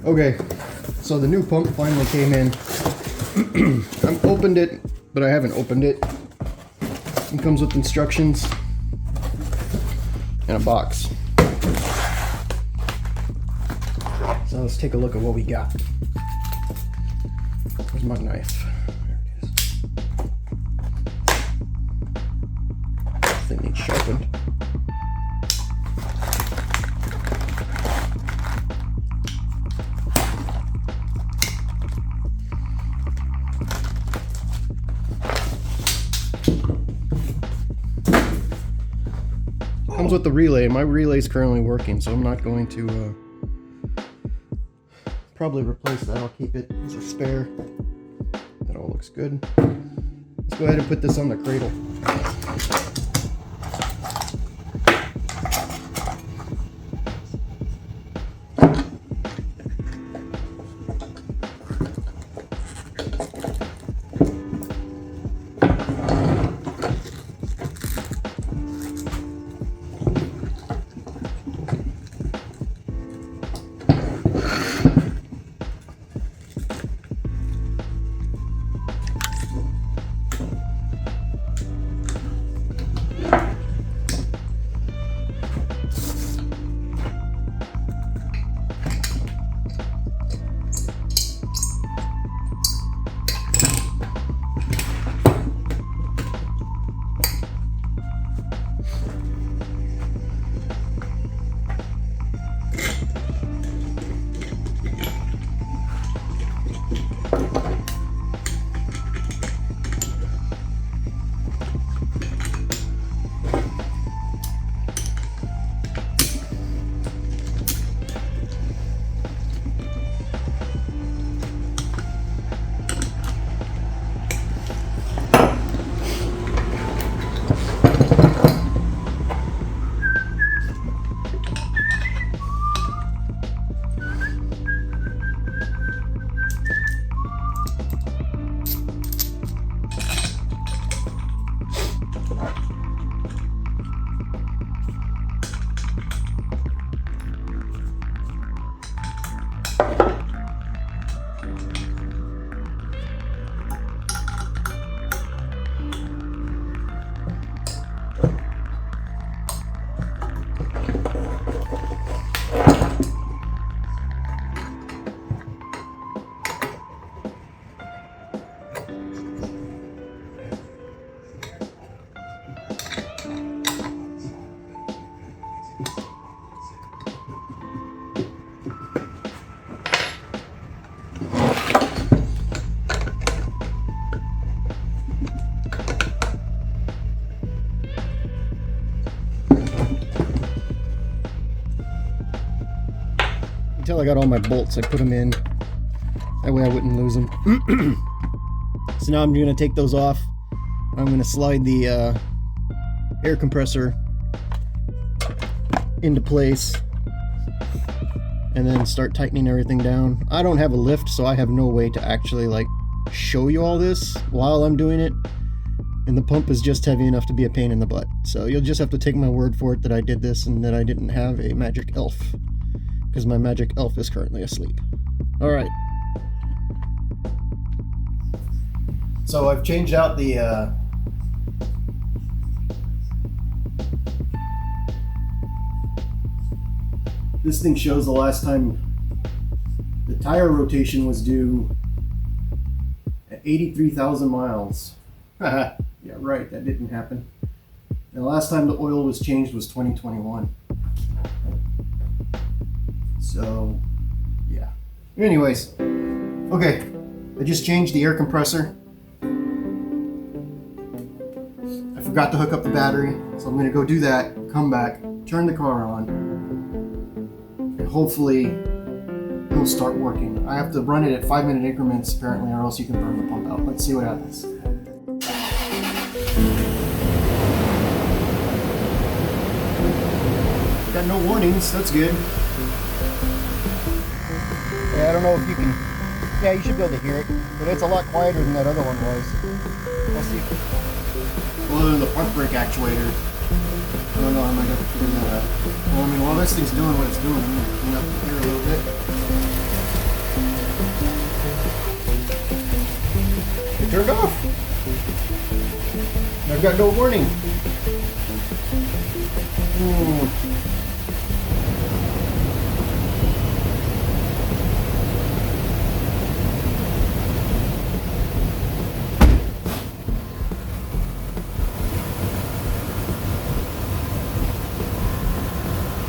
Okay, so the new pump finally came in. I've opened it, but I haven't opened it. It comes with instructions and a box. So let's take a look at what we got. Where's my knife? There it is. This thing needs sharpened. Comes with the relay. My relay is currently working, so I'm not going to probably replace that. I'll keep it as a spare. That all looks good. Let's go ahead and put this on the cradle. Until I got all my bolts, I put them in. That way I wouldn't lose them. So now I'm going to take those off. I'm going to slide the air compressor into place and then start tightening everything down. I don't have a lift, so I have no way to actually like show you all this while I'm doing it. And the pump is just heavy enough to be a pain in the butt. So you'll just have to take my word for it that I did this and that I didn't have a magic elf, because my magic elf is currently asleep. All right. So I've changed out the this thing shows the last time the tire rotation was due at 83,000 miles. Yeah, right, that didn't happen. And the last time the oil was changed was 2021. So, yeah. Anyways, okay, I just changed the air compressor. I forgot to hook up the battery, so I'm gonna go do that, come back, turn the car on, and hopefully it'll start working. I have to run it at 5-minute increments apparently, or else you can burn the pump out. Let's see what happens. Got no warnings, that's good. Yeah, I don't know if you can, yeah, you should be able to hear it, but it's a lot quieter than that other one was. We'll see. Other than the front brake actuator. I don't know, I might have to figure that out. Well, I mean, while this thing's doing what it's doing, I'm going to clean up here a little bit. turned off. I've got no warning.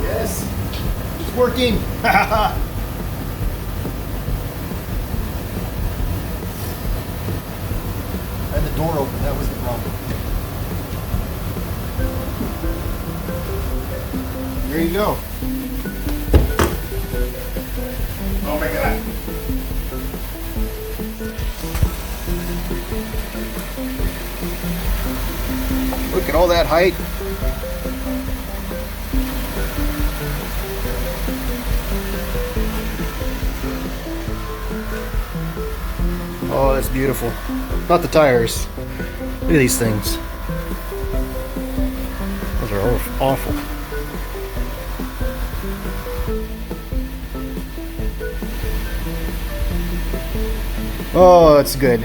Yes, it's working. And the door open, that was the problem. There you go. Oh my god. Look at all that height. Oh, that's beautiful. Not the tires. Look at these things. Those are awful. Oh, that's good.